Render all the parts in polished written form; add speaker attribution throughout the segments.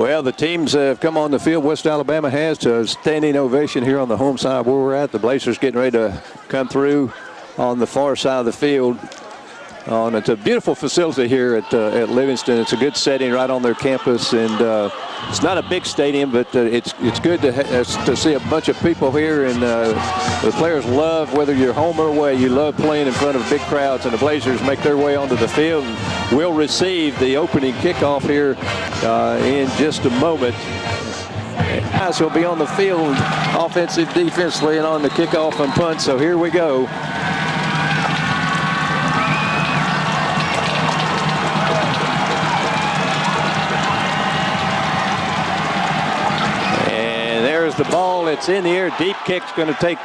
Speaker 1: Well, the teams have come on the field. West Alabama has to a standing ovation here on the home side where we're at. The Blazers getting ready to come through on the far side of the field. It's a beautiful facility here at Livingston. It's a good setting right on their campus, and it's not a big stadium, but it's good to see a bunch of people here. And the players love, whether you're home or away, you love playing in front of big crowds. And the Blazers make their way onto the field and will receive the opening kickoff here in just a moment. Guys will be on the field, offensive, defensively, and on the kickoff and punt. So here we go. The ball, it's in the air. Deep kick's going to take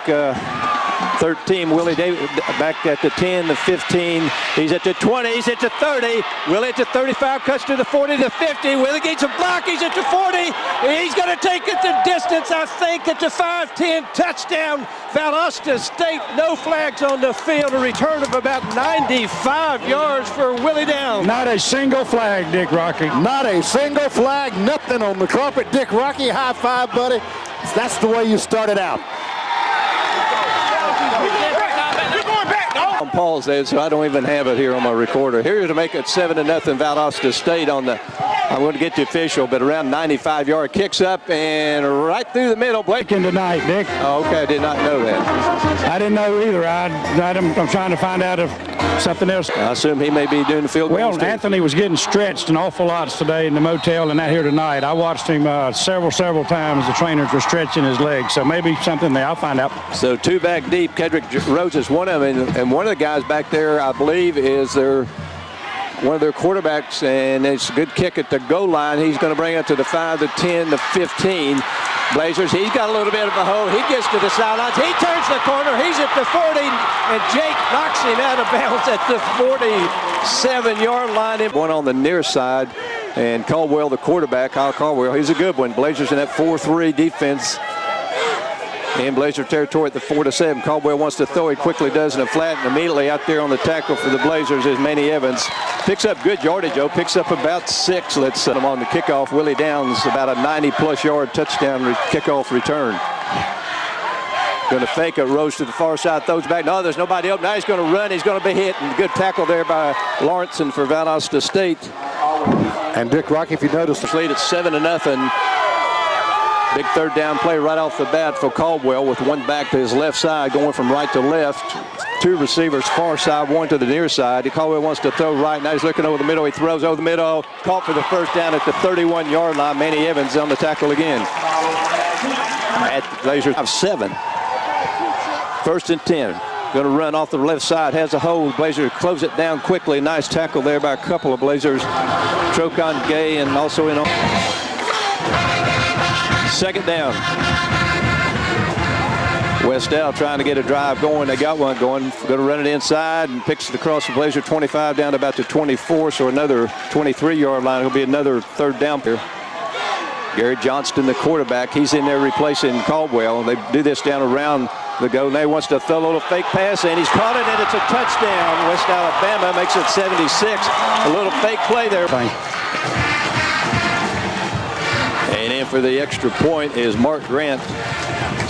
Speaker 1: 13. Willie Davis back at the 10, the 15. He's at the 20. He's at the 30. Willie at the 35. Cuts to the 40, the 50. Willie gets a block. He's at the 40. He's going to take it the distance, I think, at the 5-10. Touchdown, Valdosta State. No flags on the field. A return of about 95 yards for Willie Downs.
Speaker 2: Not a single flag, Dick Rocky.
Speaker 3: Not a single flag. Nothing on the carpet. Dick Rocky, high five, buddy. That's the way you started out.
Speaker 1: On Paul's there, so I don't even have it here on my recorder. Here to make it 7-0 Valdosta State on the, I'm going to get the official, but around 95-yard kicks up and right through the middle.
Speaker 2: Breaking tonight, Dick.
Speaker 1: Oh, okay, I did not know that.
Speaker 2: I didn't know either. I'm trying to find out if something else.
Speaker 1: I assume he may be doing the field goal.
Speaker 2: Well, Anthony was getting stretched an awful lot today in the motel and out here tonight. I watched him several times. The trainers were stretching his legs, so maybe something there. I'll find out.
Speaker 1: So two back deep. Kedrick Rhodes is one of them, and one of the guys back there, I believe, is one of their quarterbacks, and it's a good kick at the goal line. He's going to bring it to the 5, the 10, the 15. Blazers, he's got a little bit of a hole. He gets to the sidelines. He turns the corner. He's at the 40, and Jake knocks him out of bounds at the 47-yard line. One on the near side, and Caldwell, the quarterback, Kyle Caldwell, he's a good one. Blazers in that 4-3 defense. In Blazer territory at the 4-7. Caldwell wants to throw. He quickly does in a flat, and immediately out there on the tackle for the Blazers is Manny Evans. Picks up good yardage, Joe. Picks up about 6. Let's set him on the kickoff. Willie Downs, about a 90-plus yard touchdown kickoff return. Going to fake it. Rose to the far side, throws back. No, there's nobody open. Now he's going to run. He's going to be hit. And good tackle there by Lawrenson for Valdosta State.
Speaker 3: And Dick Rocky, if you notice,
Speaker 1: the lead at 7-0. Big third down play right off the bat for Caldwell with one back to his left side, going from right to left. Two receivers far side, one to the near side. Caldwell wants to throw right. Now he's looking over the middle. He throws over the middle. Caught for the first down at the 31-yard line. Manny Evans on the tackle again. At the Blazers have 7. 1st and 10. Going to run off the left side. Has a hold. Blazers close it down quickly. Nice tackle there by a couple of Blazers. Trocon, Gay, and also in on. 2nd down. West Al trying to get a drive going. They got one going. Going to run it inside and picks it across the Blazer 25 down to about the 24. So another 23-yard line. It'll be another 3rd down here. Gary Johnston, the quarterback, he's in there replacing Caldwell. They do this down around the goal. Now he wants to throw a little fake pass, and he's caught it, and it's a touchdown. West Alabama makes it 76. A little fake play there. And in for the extra point is Mark Grant.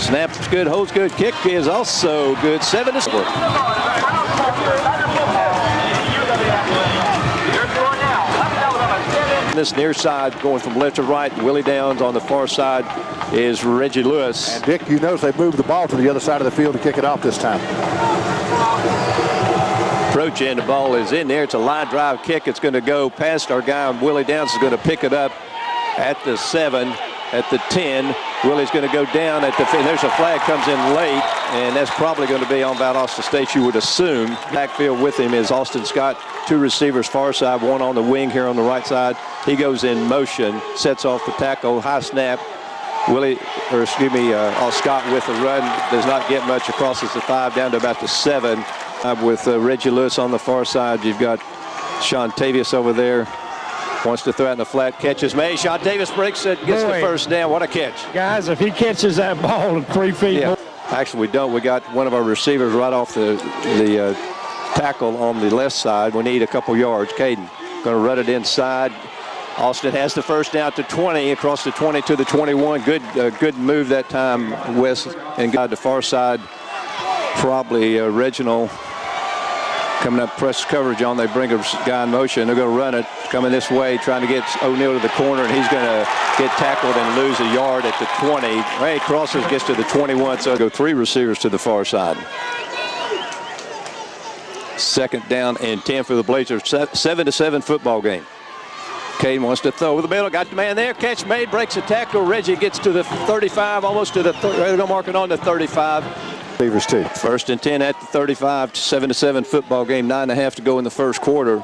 Speaker 1: Snap's good, holds good, kick is also good. 7-4. This near side going from left to right. Willie Downs on the far side is Reggie Lewis.
Speaker 3: And Dick, you notice they moved the ball to the other side of the field to kick it off this time.
Speaker 1: Approaching, the ball is in there. It's a line drive kick. It's going to go past our guy. Willie Downs is going to pick it up at the 7, at the 10. Willie's going to go down at the, and there's a flag comes in late, and that's probably going to be on Valdosta State, you would assume. Backfield with him is Austin Scott, 2 receivers far side, 1 on the wing here on the right side. He goes in motion, sets off the tackle, high snap. Scott with the run does not get much, across the 5 down to about the 7. With Reggie Lewis on the far side, you've got Sean Tavius over there. Wants to throw out in the flat, catches made. Sean Davis breaks it, gets the first down. What a catch.
Speaker 2: Guys, if he catches that ball at 3 feet.
Speaker 1: Yeah. Actually, we don't. We got one of our receivers right off the tackle on the left side. We need a couple yards. Caden going to run it inside. Austin has the first down to 20, across the 20 to the 21. Good move that time, Wes, and got the far side. Probably Reginald coming up, press coverage on. They bring a guy in motion. They're going to run it, coming this way, trying to get O'Neal to the corner, and he's going to get tackled and lose a yard at the 20. Ray crosses, gets to the 21, so go 3 receivers to the far side. Second down and 10 for the Blazers. 7-7 football game. Caden wants to throw over the middle. Got the man there. Catch made. Breaks a tackle. Reggie gets to the 35, almost to the. They're going to mark it on the 35.
Speaker 3: Beavers too.
Speaker 1: First and 10 at the 35. 7-7 football game. 9.5 to go in the first quarter.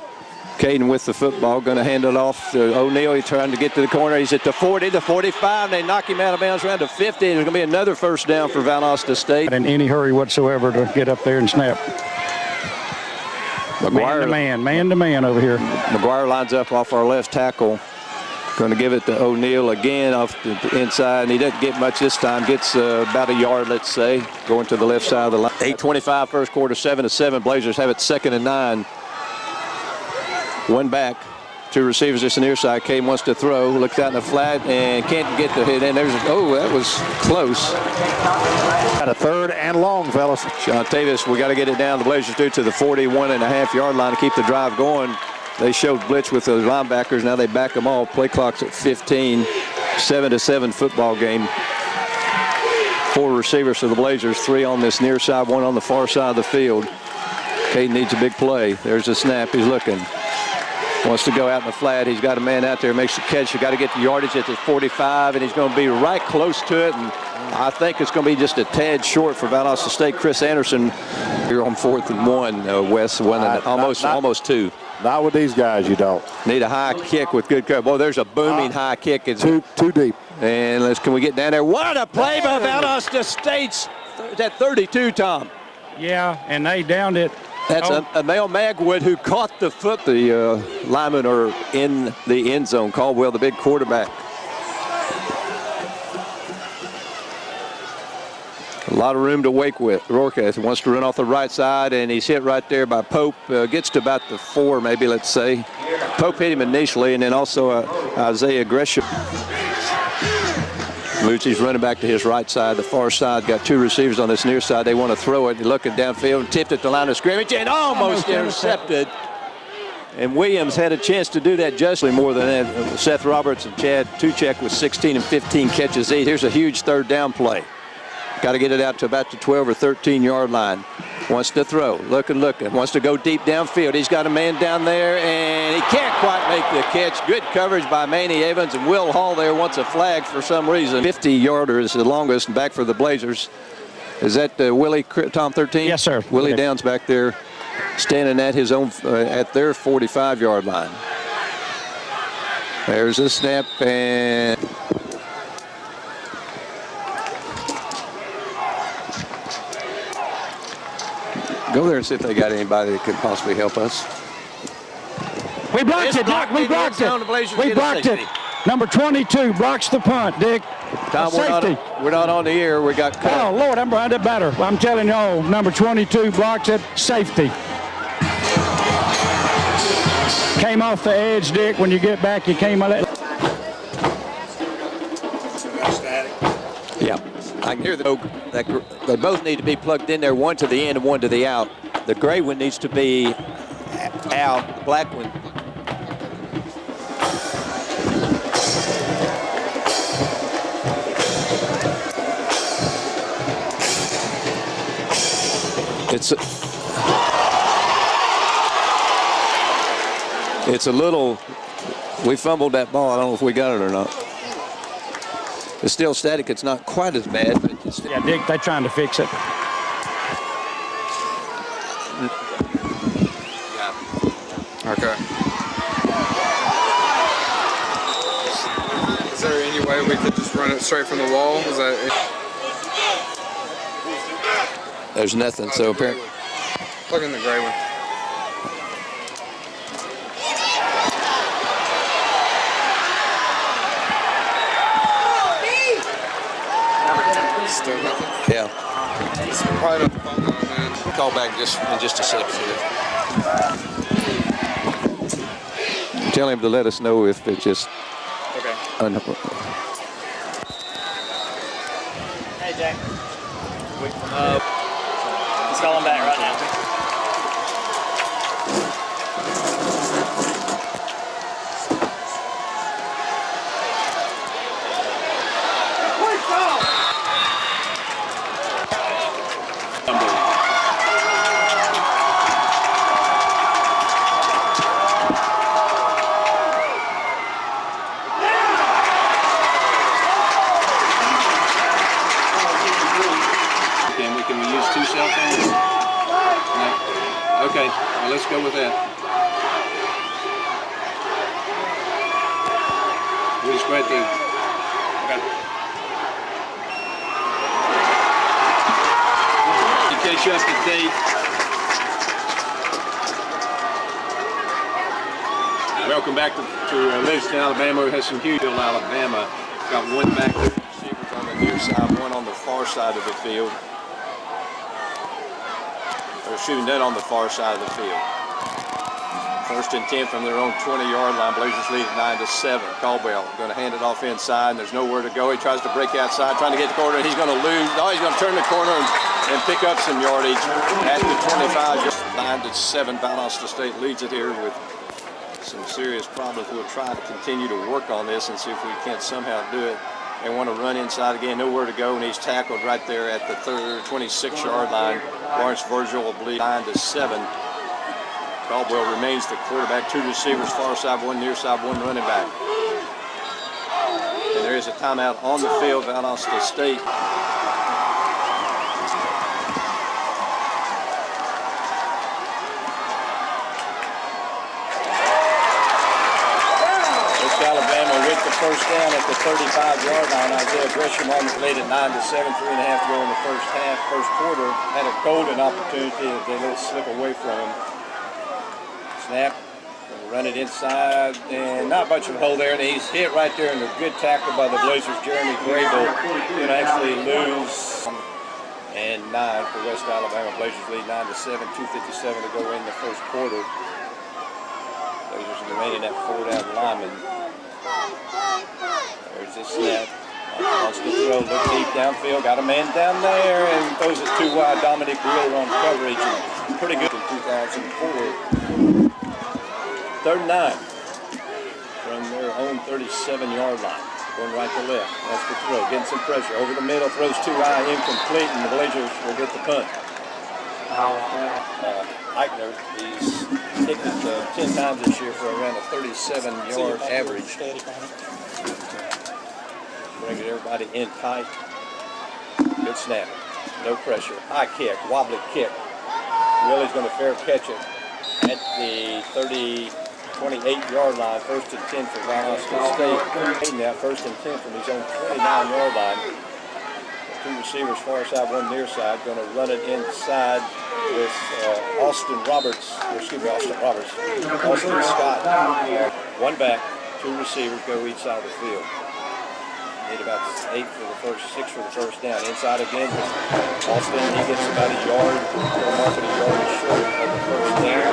Speaker 1: Caden with the football, going to hand it off to O'Neal. He's trying to get to the corner. He's at the 40, the 45. They knock him out of bounds around to 50. There's going to be another first down for Valdosta State.
Speaker 2: In any hurry whatsoever to get up there and snap.
Speaker 1: McGuire,
Speaker 2: man to man over here.
Speaker 1: McGuire lines up off our left tackle. Going to give it to O'Neal again off the inside, and he doesn't get much this time. Gets about a yard, let's say, going to the left side of the line. 8:25 first quarter, 7-7. Blazers have it 2nd and 9. One back, 2 receivers just near side. Kane wants to throw, looks out in the flat, and can't get the hit in. That was close.
Speaker 3: Got a 3rd and long, fellas.
Speaker 1: Sean Davis, we got to get it down. The Blazers do to the 41.5-yard line to keep the drive going. They showed blitz with those linebackers. Now they back them all. Play clock's at 15. 7-7 football game. 4 receivers for the Blazers. 3 on this near side, 1 on the far side of the field. Caden needs a big play. There's a snap. He's looking. Wants to go out in the flat. He's got a man out there. Makes the catch. You got to get the yardage at the 45, and he's going to be right close to it. And I think it's going to be just a tad short for Valdosta State. Chris Anderson here on 4th and 1. Wes, almost 2.
Speaker 3: Not with these guys, you don't.
Speaker 1: Need a high kick with good cover. Boy, there's a booming high kick. It's
Speaker 3: too deep.
Speaker 1: And can we get down there? What a play by Valdosta State's at 32, Tom.
Speaker 2: Yeah, and they downed it.
Speaker 1: That's Amel Magwood who caught the foot. The linemen are in the end zone. Caldwell, the big quarterback. A lot of room to work with. Rorke wants to run off the right side, and he's hit right there by Pope. Gets to about the 4, maybe, let's say. Pope hit him initially, and then also Isaiah Gresham. Lucci's running back to his right side. The far side got 2 receivers on this near side. They want to throw it. Looking downfield, tipped at the line of scrimmage, and almost intercepted. And Williams had a chance to do that justly more than that. Seth Roberts and Chad Tuchek with 16 and 15 catches each. Here's a huge 3rd down play. Got to get it out to about the 12 or 13-yard line. Wants to throw, looking. Wants to go deep downfield. He's got a man down there, and he can't quite make the catch. Good coverage by Manny Evans, and Will Hall there wants a flag for some reason. 50-yarder is the longest, and back for the Blazers. Is that Willie, Tom 13?
Speaker 2: Yes, sir.
Speaker 1: Willie Downs back there standing at his own, at their 45-yard line. There's a snap, and go there and see if they got anybody that could possibly help us.
Speaker 2: We blocked it, Dick. We blocked it. We blocked it. Number 22 blocks the punt, Dick.
Speaker 1: Tom, we're not on the air. We got cut.
Speaker 2: Oh, Lord, I'm behind it better. I'm telling y'all, number 22 blocks it. Safety. Came off the edge, Dick. When you get back, you came on it.
Speaker 1: Yeah. I can hear they both need to be plugged in there, one to the in and one to the out. The gray one needs to be out, black one. It's a little, we fumbled that ball. I don't know if we got it or not. It's still static. It's not quite as bad, but it's still.
Speaker 2: Yeah, Dick, they're trying to fix it.
Speaker 4: Okay. Is there any way we could just run it straight from the wall? Is that?
Speaker 1: There's nothing. So apparently.
Speaker 4: Plug in the gray one. Still nothing?
Speaker 1: Yeah.
Speaker 4: It's probably not the phone line, man. Call back in just a second here.
Speaker 1: Tell him to let us know if it's just.
Speaker 5: Okay. Hey, Jack. He's calling back right now.
Speaker 1: Can we use 2 cell phones? No. Okay, well, let's go with that. We'll just go ahead and. Okay. In case you have to date. Welcome back to Livingston, Alabama. We have some huge Alabama. Got one back there. Receivers on the near side, one on the far side of the field. They're shooting that on the far side of the field. 1st and 10 from their own 20-yard line. Blazers lead at 9-7. Caldwell going to hand it off inside, and there's nowhere to go. He tries to break outside, trying to get the corner, and he's going to lose. No, he's going to turn the corner and pick up some yardage at the 25. Just 9-7. Valdosta State leads it here with some serious problems. We'll try to continue to work on this and see if we can't somehow do it. They want to run inside again, nowhere to go, and he's tackled right there at the 26-yard line. Lawrence Virgil will bleed 9-7. Caldwell remains the quarterback. 2 receivers, far side, 1 near side, 1 running back. And there is a timeout on the field. Valdosta State. Alabama with the first down at the 35-yard line. Isaiah Gresham on the lead at 9-7, 3.5 to go in the first half. First quarter had a golden opportunity that they let it slip away from him. Snap, gonna run it inside, and not much of a hole there, and he's hit right there, and a good tackle by the Blazers. Jeremy Grable going to actually lose. And 9 for West Alabama. Blazers lead 9-7, 2:57 to go in the first quarter. Blazers remaining at 4-down lineman. There's this snap. Wants to throw, look deep downfield, got a man down there, and throws it too wide. Dominic Wheeler on coverage. And pretty good in 2004. 3rd and 9 from their own 37-yard line. Going right to left. That's the throw. Getting some pressure. Over the middle, throws too high, incomplete, and the Blazers will get the punt. Eichner, he's kicked it 10 times this year for around a 37-yard average. Bringing everybody in tight. Good snap. No pressure. High kick. Wobbly kick. Willie's going to fair catch it at the 28-yard line. 1st and 10 for Valdosta State. Now 1st and 10 from his own 29-yard line. 2 receivers, far side, 1 near side. Going to run it inside with Austin Scott. One back, 2 receivers go each side of the field. Need about 8 for the first, 6 for the first down. Inside again, Austin, he gets about a yard, mark it a yard short of the first down.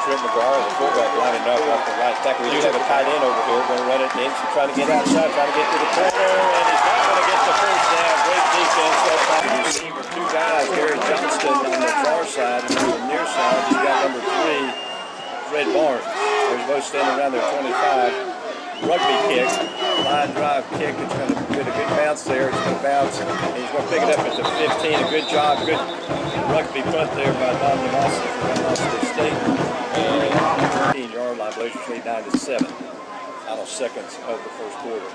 Speaker 1: Trent McGuire, the fullback, lining up off the right tackle. We do have a tight end over here, going to run it in, so trying to get outside, trying to get to the corner, and he's not going to get the first down. Great defense. Receiver, 2 guys, Gary Johnston on the far side, and on the near side, you got number 3, Fred Barnes. They're both standing around their 25. Rugby kick, line drive kick. It's going to get a good bounce there. It's going to bounce, and he's going to pick it up at the 15. A good job, good rugby punt there by Don Lamassa from Valdosta State. 15-yard line, Blazers lead 9-7. Final seconds of the first quarter.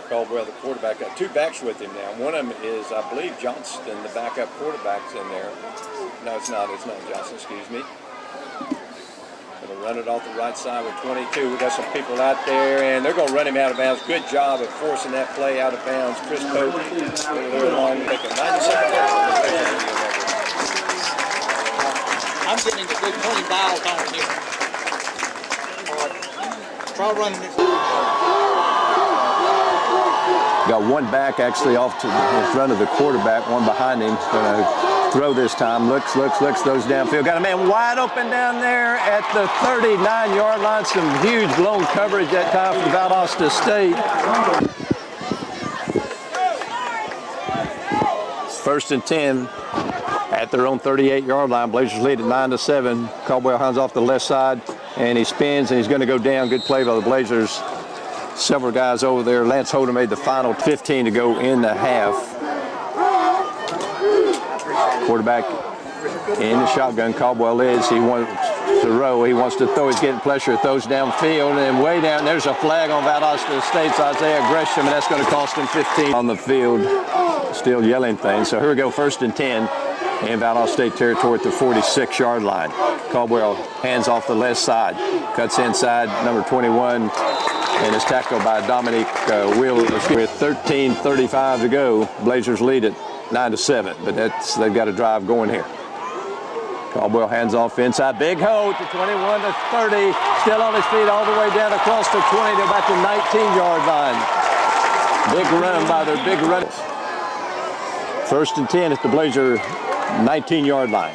Speaker 1: Caldwell, the quarterback, got 2 backs with him now. One of them is, I believe, Johnston, the backup quarterback's in there. No, it's not. It's not Johnston. Excuse me. Going to run it off the right side with 22. We got some people out there, and they're going to run him out of bounds. Good job of forcing that play out of bounds. Chris Pope over there along, making 90 seconds.
Speaker 6: I'm getting a good clean dial on here. Try running this.
Speaker 1: Got one back actually off to in front of the quarterback, one behind him. Going to throw this time. Looks, throws downfield. Got a man wide open down there at the 39-yard line. Some huge blown coverage that time from Valdosta State. It's 1st and 10 at their own 38-yard line. Blazers lead at 9-7. Caldwell hands off the left side, and he spins, and he's going to go down. Good play by the Blazers. Several guys over there. Lance Holder made the final 15 to go in the half. Quarterback in the shotgun. Caldwell is. He wants to row. He wants to throw. He's getting pressure. Throws downfield, and then way down. There's a flag on Valdosta State's Isaiah Gresham, and that's going to cost him 15 on the field. Still yelling things. So here we go, 1st and 10 in Valdosta State territory at the 46-yard line. Caldwell hands off the left side. Cuts inside, number 21. And is tackled by Dominic Will with 13:35 to go. Blazers lead it 9-7, but they've got a drive going here. Caldwell hands off inside, big hole to 21 to 30, still on his feet all the way down across the 20 to about the 19-yard line. Big run by their big runners. 1st and 10 at the Blazer 19-yard line.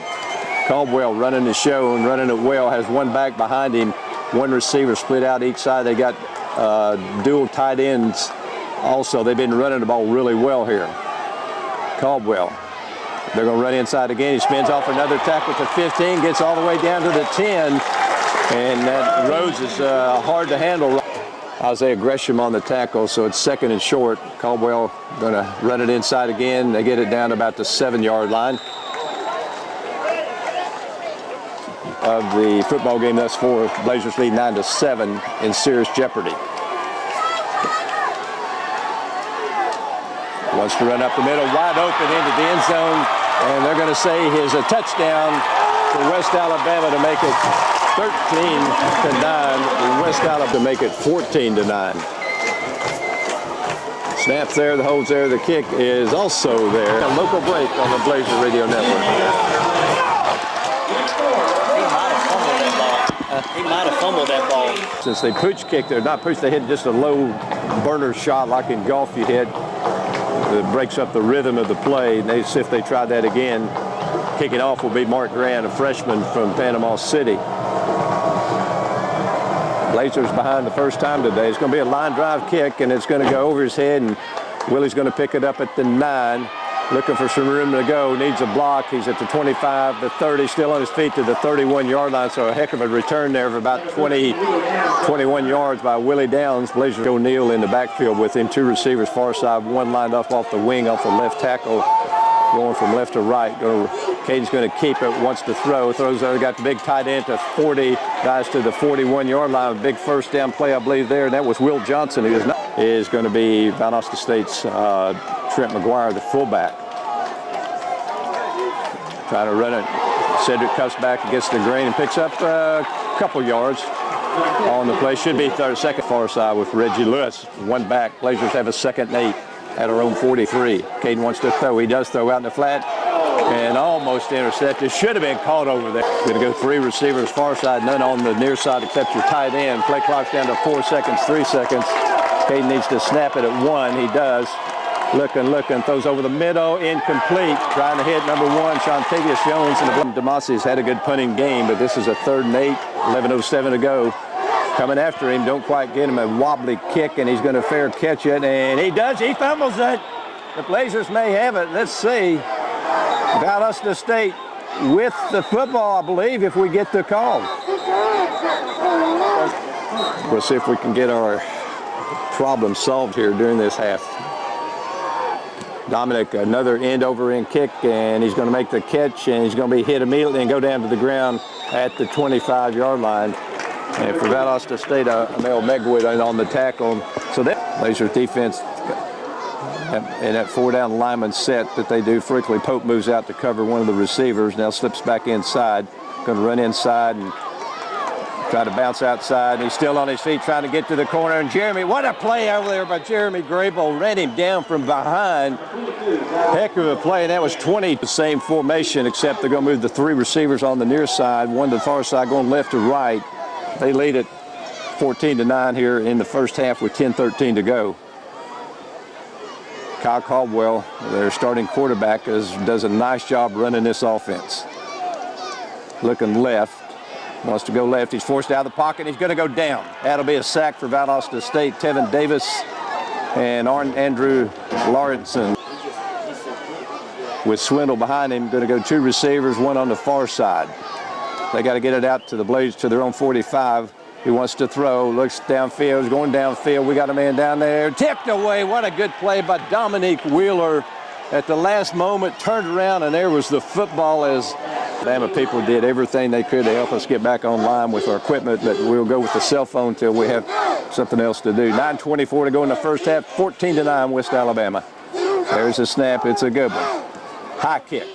Speaker 1: Caldwell running the show and running it well, has one back behind him, one receiver split out each side. They got dual tight ends also. They've been running the ball really well here. Caldwell, they're going to run inside again. He spins off another tackle to 15, gets all the way down to the 10, and that Rhodes is hard to handle. Isaiah Gresham on the tackle, so it's 2nd and short. Caldwell going to run it inside again. They get it down to about the 7-yard line of the football game thus far. Blazers lead 9-7 in serious jeopardy. Wants to run up the middle, wide open into the end zone, and they're going to say he's a touchdown for West Alabama to make it 13-9. West Alabama to make it 14-9. Snap's there, the hold's there, the kick is also there. A local break on the Blazer Radio Network.
Speaker 5: He might have fumbled that ball.
Speaker 1: Since they pooch kicked, they're not pooch, they hit just a low burner shot like in golf you hit. It breaks up the rhythm of the play. And they see if they try that again. Kicking off will be Mark Grant, a freshman from Panama City. Blazers behind the first time today. It's going to be a line drive kick, and it's going to go over his head, and Willie's going to pick it up at the 9. Looking for some room to go, needs a block. He's at the 25, the 30, still on his feet to the 31-yard line, so a heck of a return there of about 21 yards by Willie Downs. Blazers O'Neal in the backfield with him, 2 receivers far side, one lined up off the wing, off the left tackle, going from left to right. Caden's going to keep it, wants to throw, throws there, got the big tight end to 40, guys to the 41-yard line, big first down play, I believe there, and that was Will Johnson, who is going to be Valdosta State's Trent McGuire, the fullback. Trying to run it. Cedric cuts back against the grain and picks up a couple yards on the play. Should be 2nd far side with Reggie Lewis. One back. Blazers have a 2nd and 8 at our own 43. Caden wants to throw. He does throw out in the flat and almost intercepted. Should have been caught over there. Going to go 3 receivers far side, none on the near side except your tight end. Play clock's down to 4 seconds, 3 seconds. Caden needs to snap it at 1. He does. Looking, throws over the middle, incomplete. Trying to hit number 1, Shontavius Jones. And DeMassi's had a good punting game, but this is a 3rd and 8, 11:07 to go. Coming after him, don't quite get him, a wobbly kick, and he's going to fair catch it, and he does. He fumbles it. The Blazers may have it. Let's see. Valdosta State with the football, I believe, if we get the call. We'll see if we can get our problem solved here during this half. Dominic, another end-over-end kick, and he's going to make the catch, and he's going to be hit immediately and go down to the ground at the 25-yard line. And for Valdosta State, Mel Megwood on the tackle. So that Blazer defense and that 4-down lineman set that they do frequently. Pope moves out to cover one of the receivers, now slips back inside. Going to run inside and try to bounce outside. And he's still on his feet trying to get to the corner. And Jeremy, what a play over there by Jeremy Grable. Ran him down from behind. Heck of a play, and that was 20. The same formation, except they're going to move the 3 receivers on the near side, one to the far side, going left to right. They lead it 14-9 here in the first half with 10:13 to go. Kyle Caldwell, their starting quarterback, does a nice job running this offense. Looking left, wants to go left. He's forced out of the pocket. He's going to go down. That'll be a sack for Valdosta State. Tevin Davis and Andrew Lawrenson with Swindle behind him. Going to go 2 receivers, 1 on the far side. They got to get it out to the Blades to their own 45. He wants to throw, looks downfield, going downfield. We got a man down there, tipped away. What a good play by Dominique Wheeler. At the last moment, turned around, and there was the football as Alabama people did everything they could to help us get back online with our equipment, but we'll go with the cell phone till we have something else to do. 9:24 to go in the first half, 14-9 West Alabama. There's a snap, it's a good one. High kick,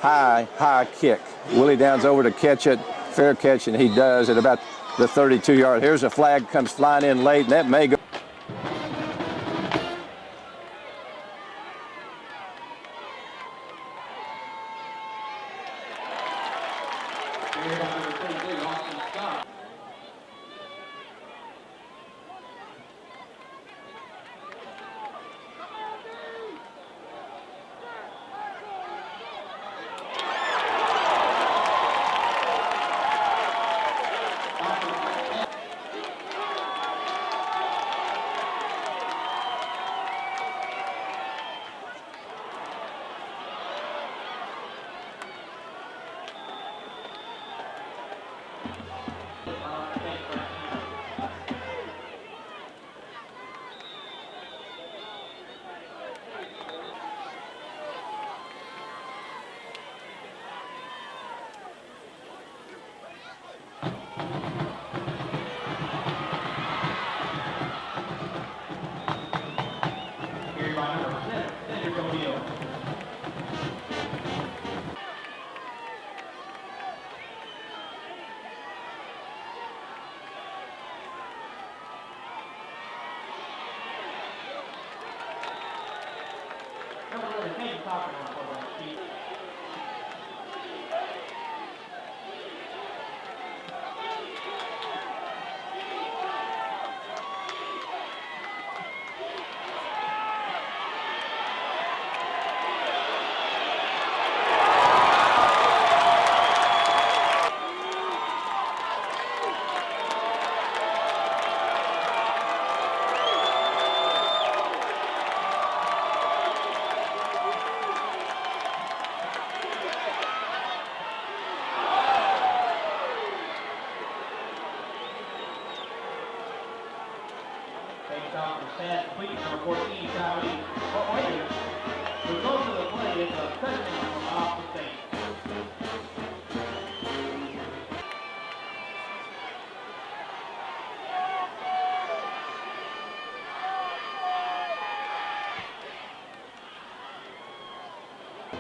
Speaker 1: high kick. Willie Downs over to catch it, fair catch, and he does at about the 32-yard. Here's a flag, comes flying in late, and that may go.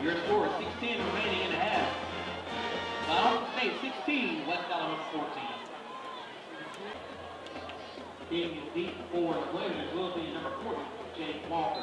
Speaker 6: Your score is 16 remaining in the half. Valdosta State 16, West Alabama 14. Taking it deep for the Blazers will be number 40, Jake Walker.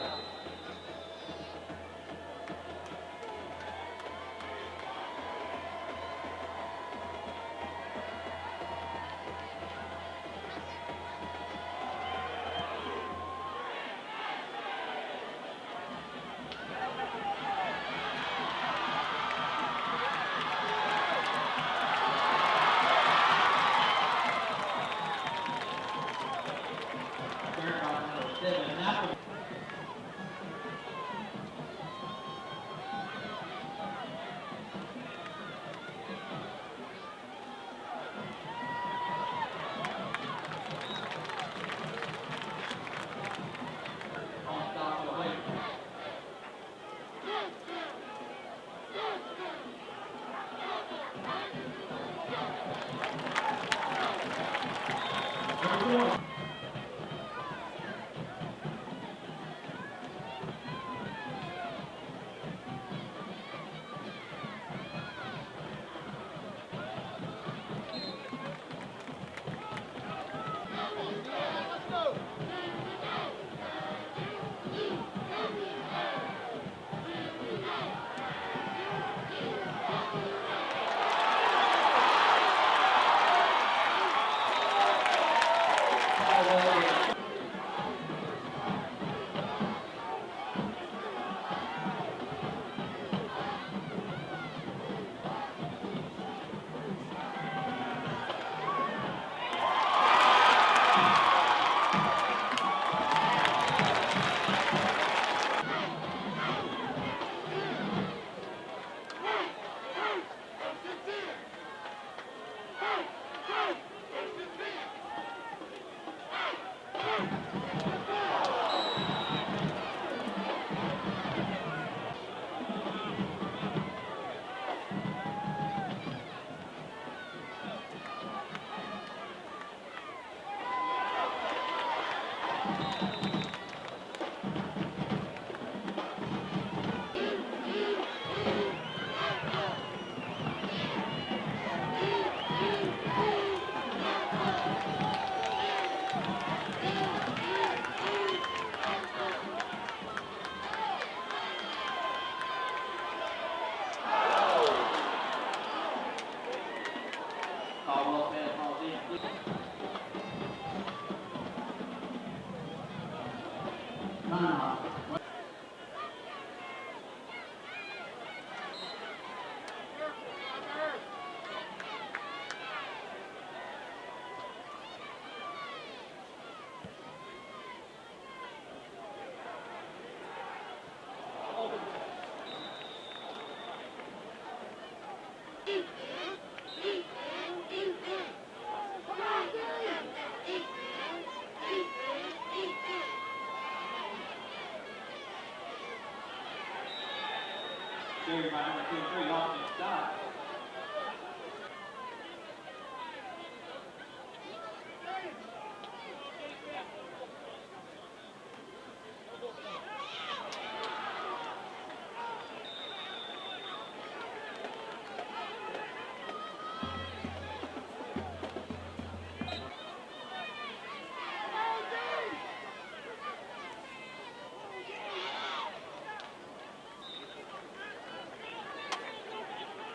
Speaker 6: carried by number 23, Austin Scott.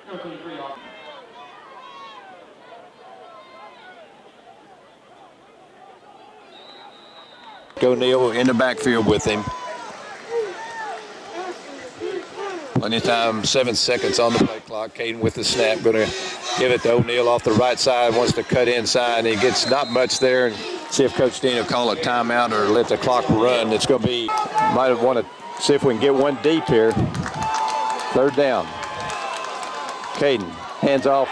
Speaker 6: Number 23, Austin.
Speaker 1: O'Neal in the backfield with him. Plenty of time, 7 seconds on the play clock. Caden with the snap, going to give it to O'Neal off the right side, wants to cut inside, and he gets not much there. And see if Coach Dean will call a timeout or let the clock run. It's going to be, might have want to see if we can get one deep here. Third down. Caden, hands off,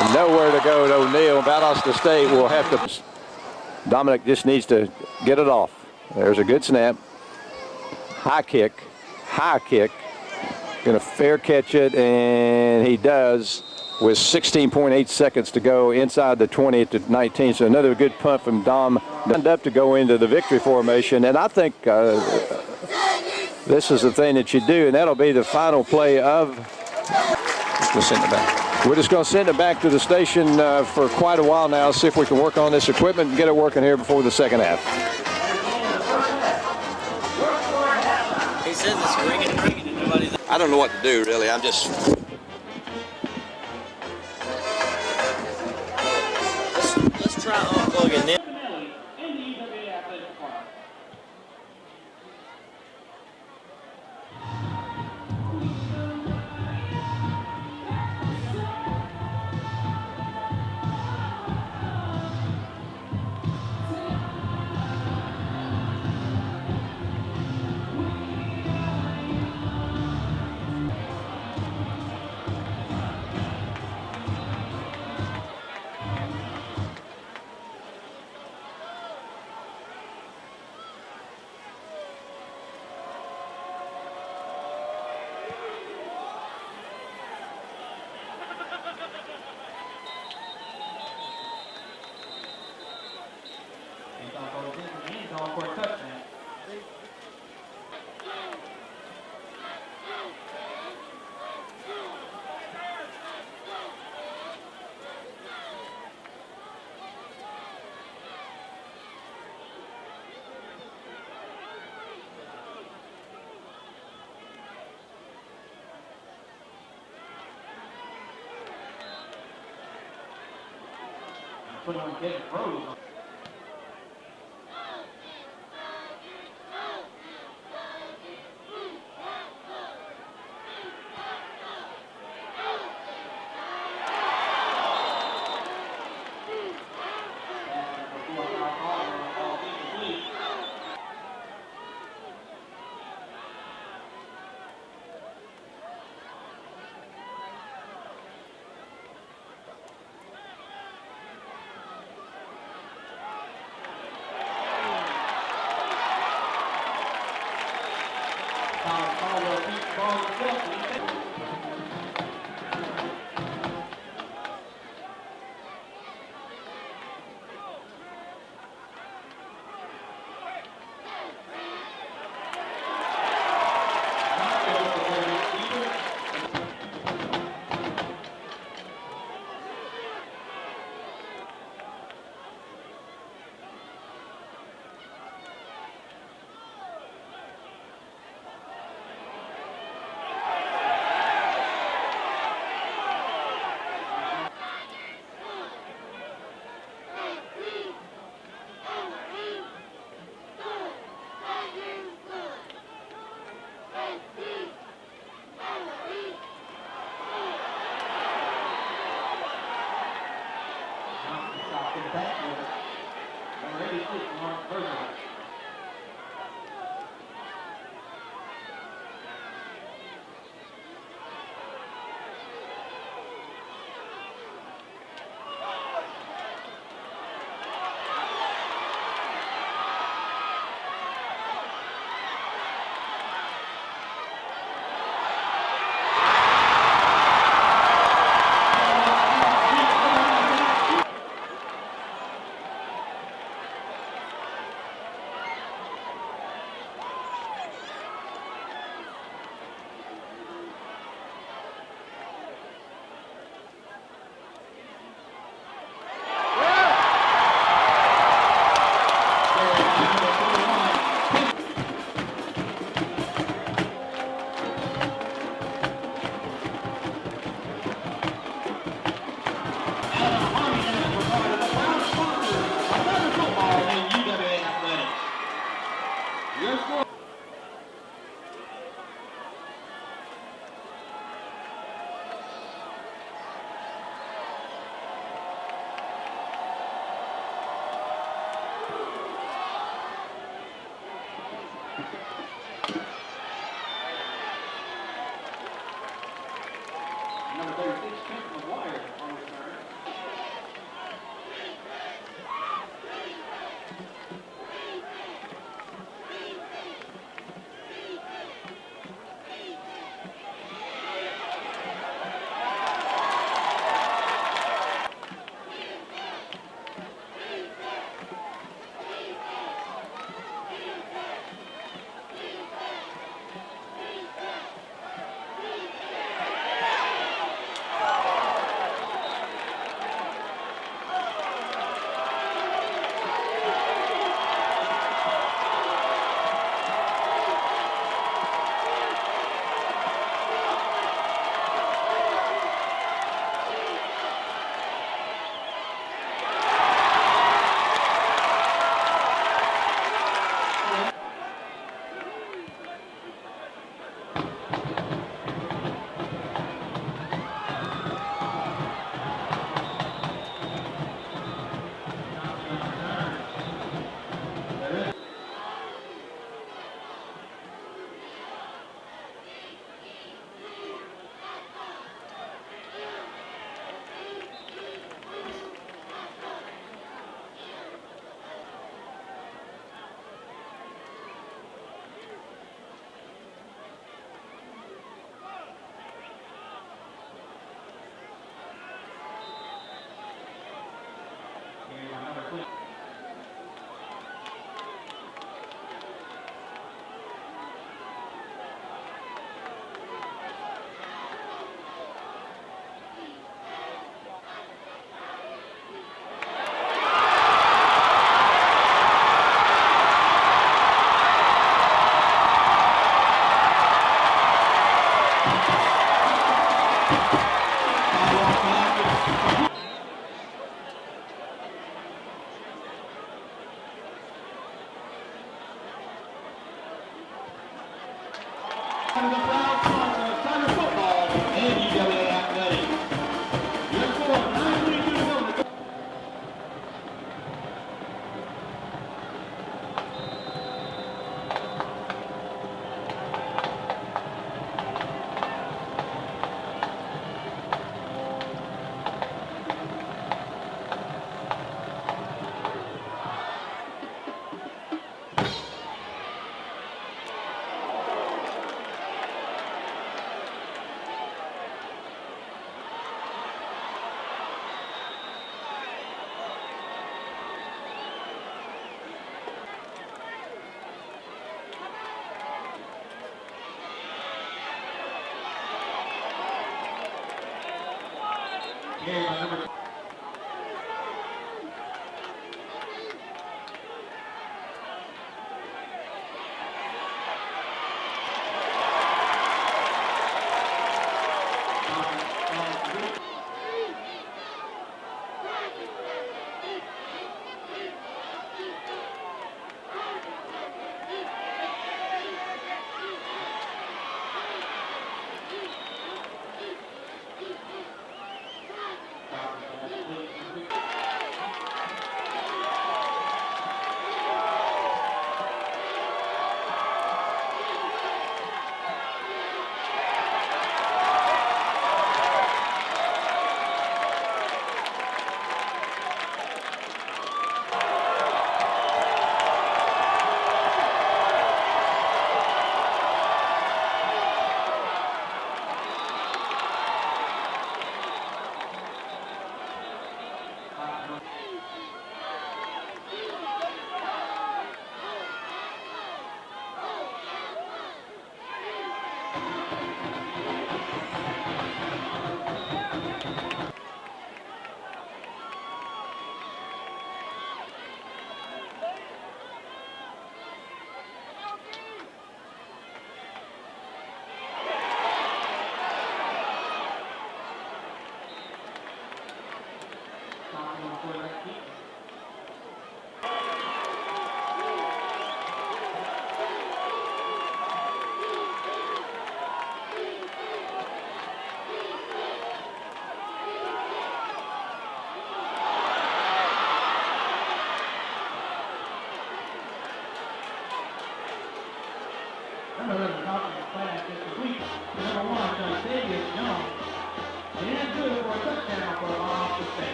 Speaker 1: and nowhere to go to O'Neal. Valdosta State will have to, Dominic just needs to get it off. There's a good snap. High kick. Going to fair catch it, and he does with 16.8 seconds to go inside the 20 to 19. So another good punt from Dom. Lined up to go into the victory formation, and I think this is the thing that you do, and that'll be the final play of. We'll send it back. We're just going to send it back to the station for quite a while now, see if we can work on this equipment and get it working here before the second half.
Speaker 5: He says it's ringing, and nobody's.
Speaker 1: I don't know what to do, really. I'm just.
Speaker 5: Let's try unplugging this.
Speaker 6: In the UUID Athletic Department. For a touchdown. Put on Kevin Rose. Number 36, Kent McGuire on return.
Speaker 7: The proud sponsor of Tiger football and UWA athletics. Your score, 9-22 to go.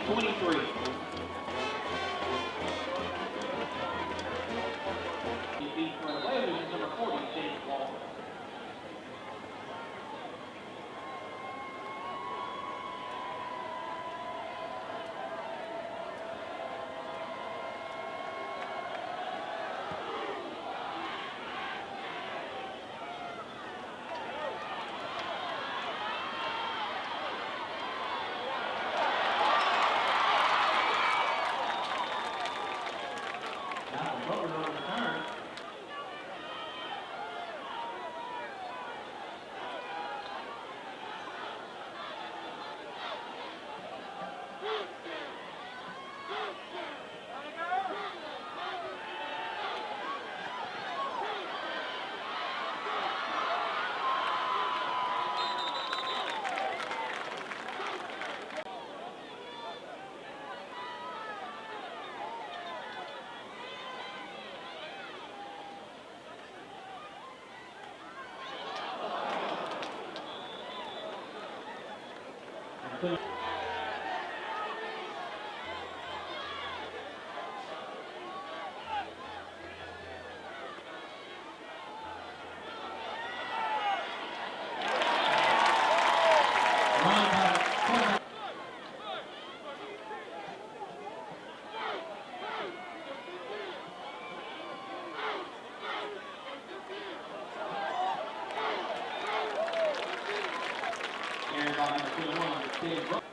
Speaker 6: 28-23. Defeat for the Whalers is number 40, James Walker. Now the Butler on the return. Carried by number 21, Dave Brooks.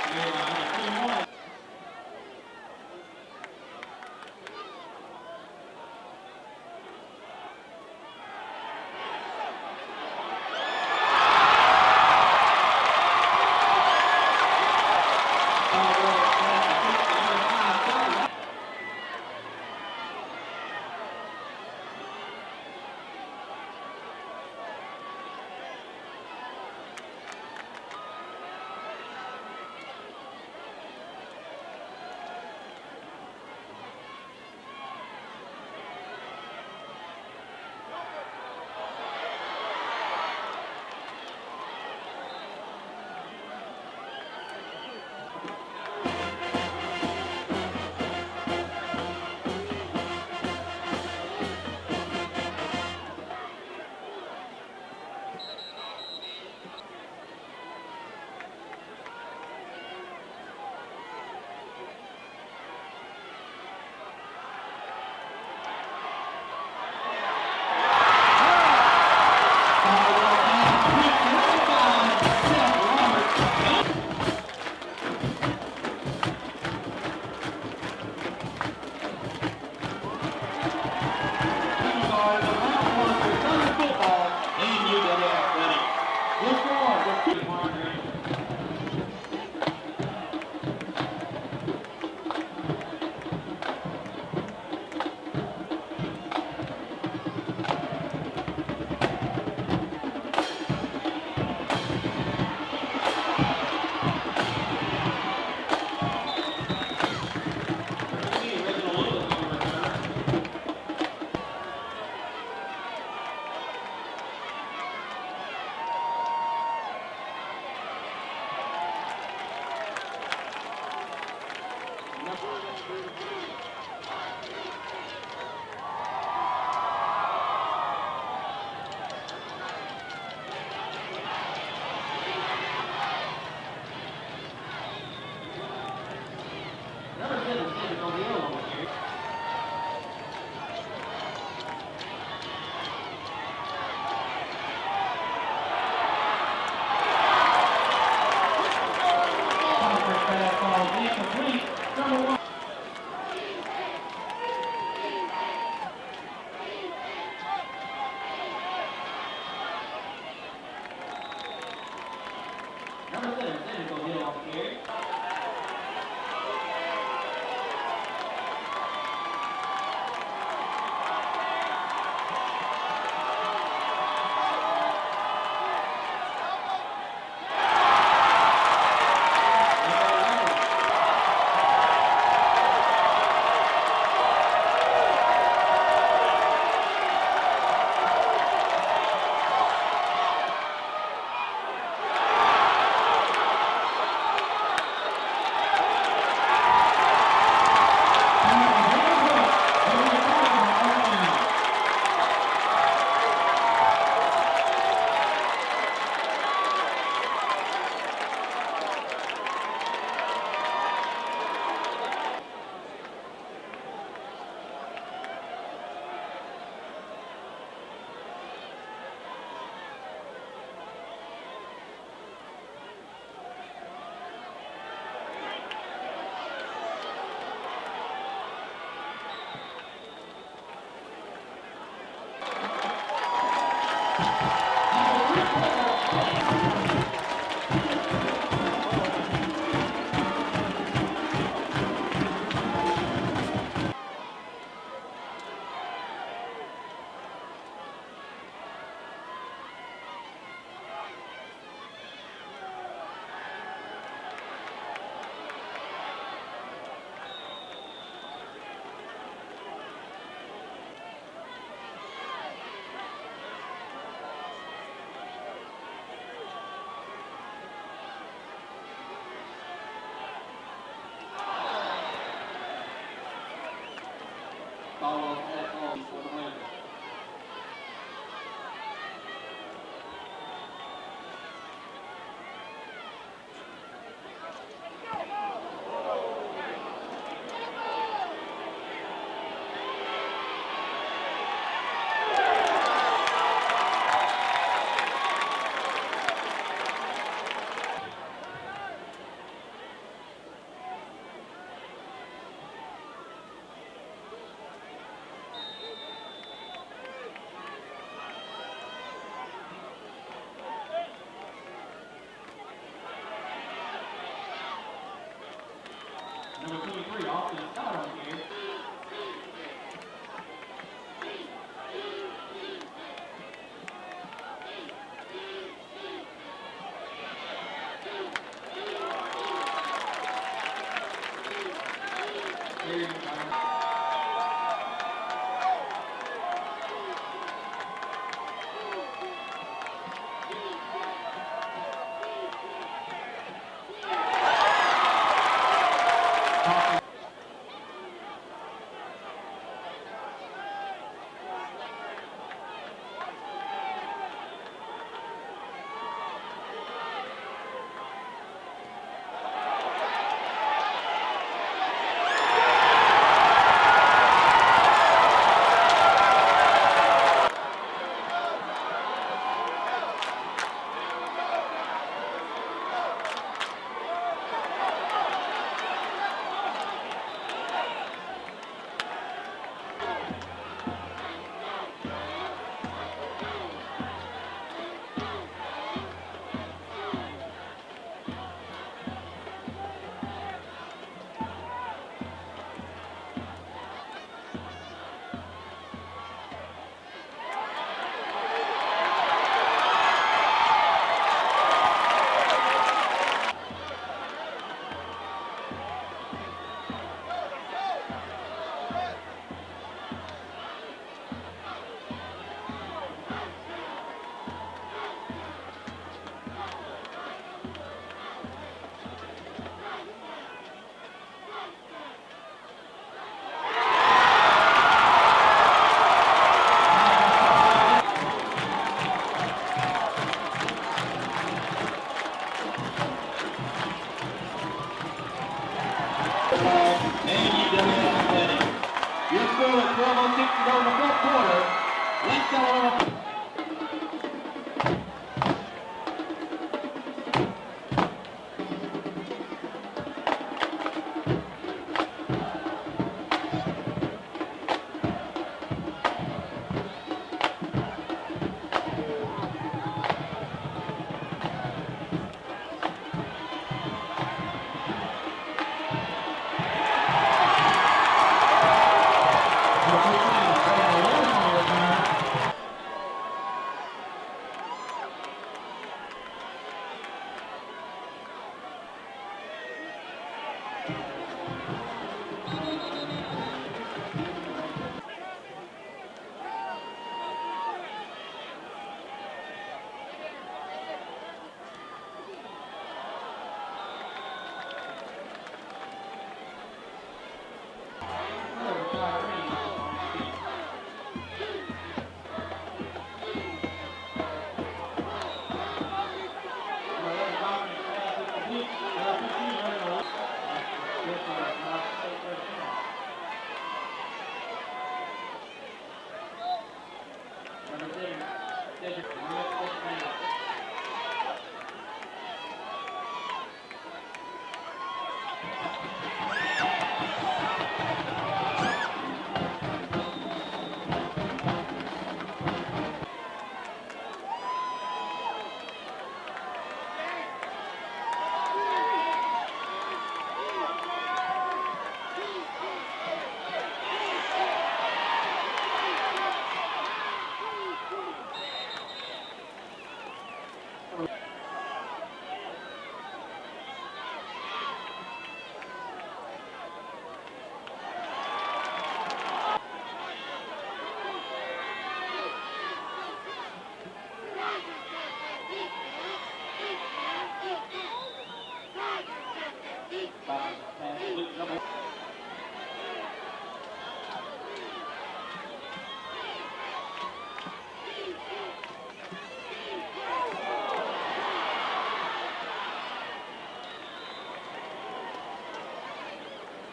Speaker 6: Carried by number 21. Follow that ball for the win. Number 23, Austin Scott on here. And UWA winning. Your score at 12:06 to go in the fourth quarter. Let's go on.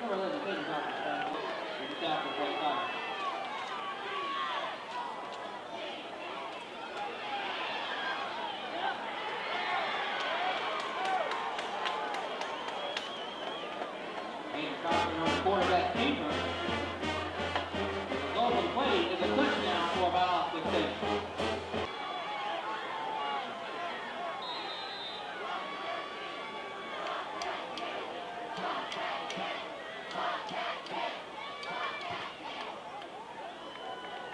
Speaker 6: Number 11, Baker Conference. It's out for play time. And Cochran on the quarterback keeper. The goal for the play is a touchdown for about 16.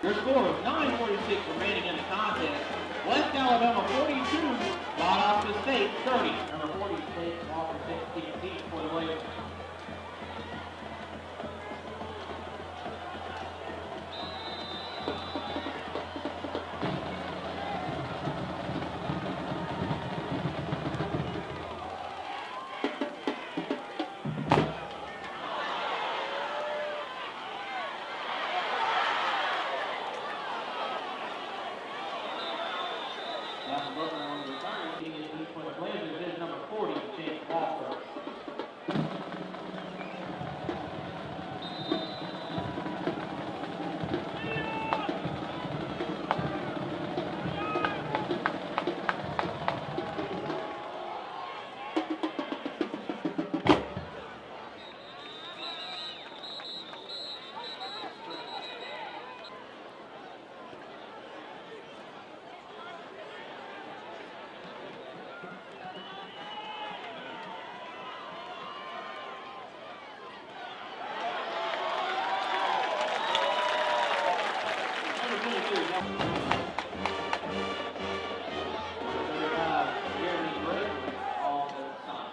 Speaker 6: Your score is 9:46 remaining in the contest. West Alabama 42, Valdosta State 30. Number 40 State offers 16 teams for the Blazers. Now the Brooklyn on the return, getting it each for the Blazers is number 40, James Walker. Number 22, number 35, Jeremy Gray, all the time.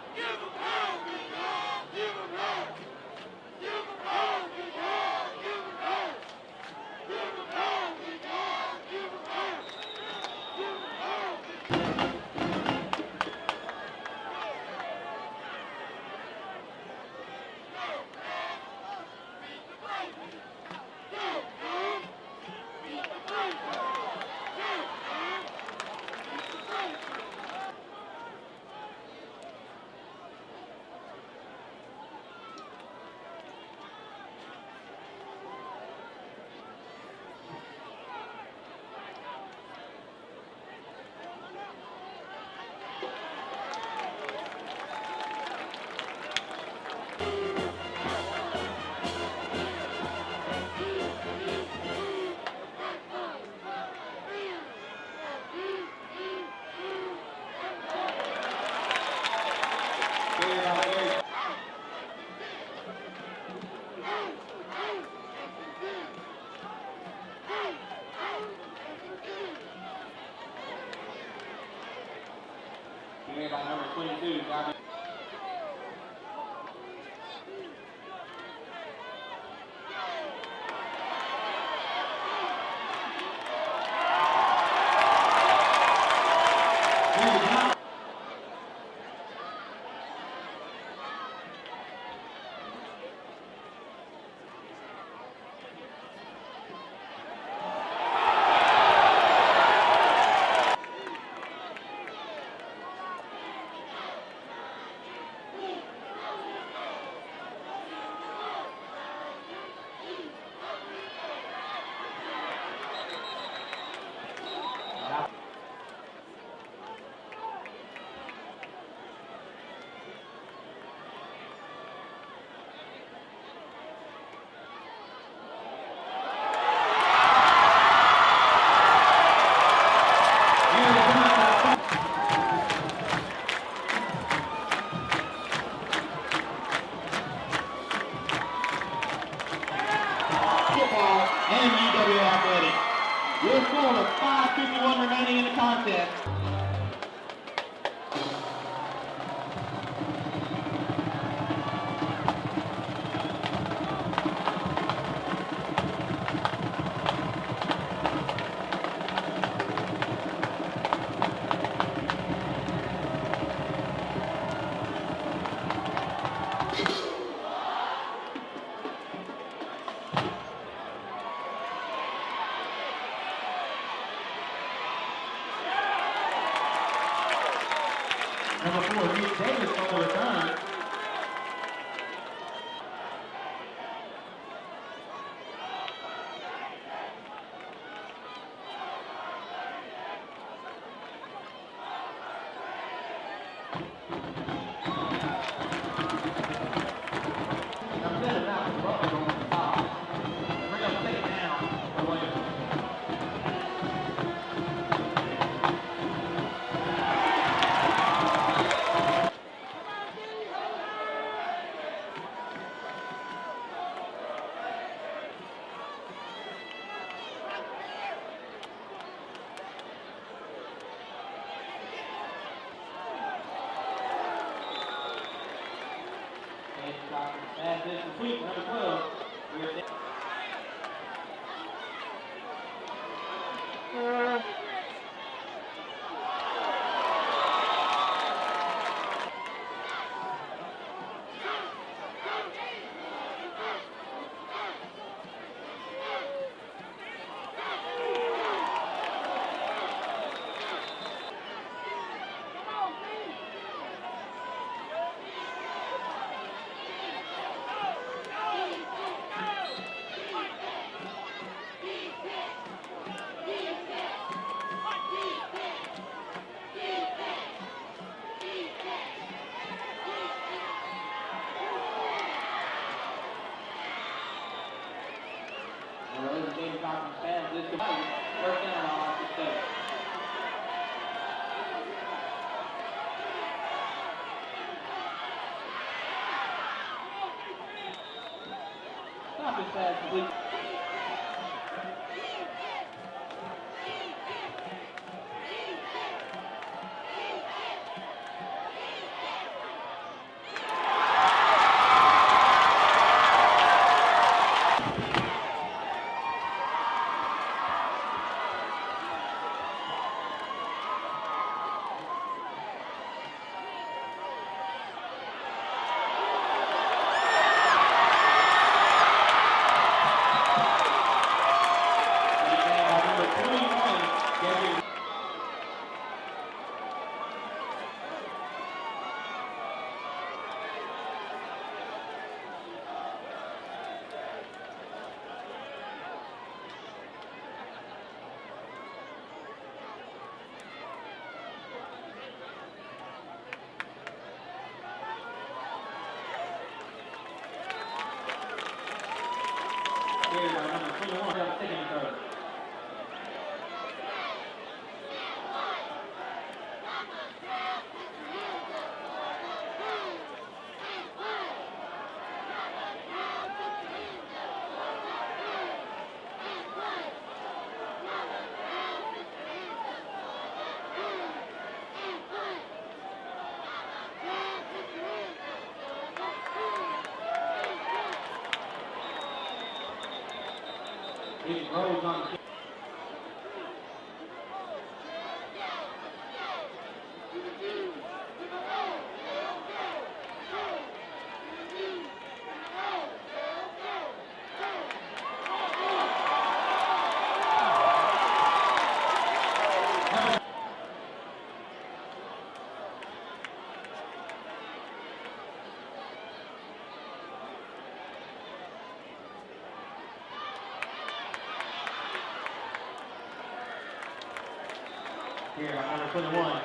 Speaker 6: Carried by number 22, Bobby. Football and UW Athletics. Your score of 5:51 remaining in the contest. James Cochran pass is complete. Number 12. Here's James Cochran pass is complete. First down on Austin State. Stop this pass complete. Carried by number 21, second and third. It rolls on the here by number 21.